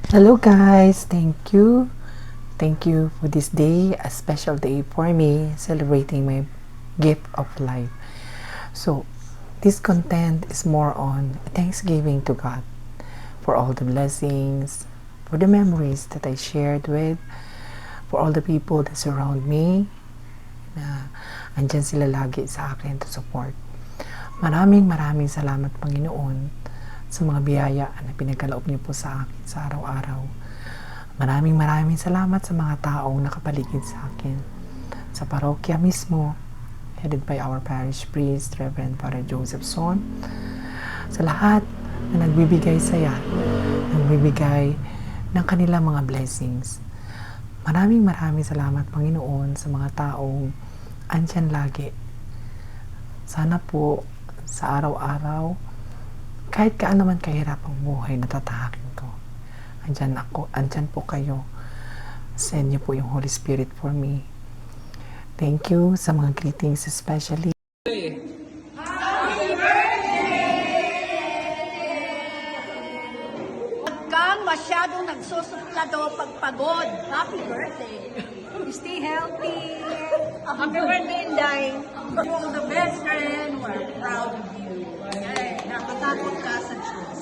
Hello guys, thank you. Thank you for this day, a special day for me, celebrating my gift of life. So, this content is more on thanksgiving to God for all the blessings, for the memories that I shared with, for all the people that surround me, na andyan sila lagi sa akin to support. Maraming salamat Panginoon sa mga biyaya na pinagkaloob niyo po sa akin sa araw-araw. Maraming salamat sa mga taong nakapaligid sa akin. Sa parokya mismo, headed by our parish priest, Reverend Father Joseph Son. Sa lahat na nagbibigay saya, nagbibigay ng kanilang mga blessings. Maraming salamat Panginoon sa mga taong andyan lagi. Sana po sa araw-araw, kahit gaano man kahirap ang buhay na tatahakin ko, andyan po kayo. Send niyo po yung Holy Spirit for me. Thank you sa mga greetings especially. Huwag kang masyadong nagsusuplado pagpagod. Happy birthday. Stay healthy. Happy birthday, Inday. You're the best friend. We're proud of you. Okay, nakatakot ka sa Diyos.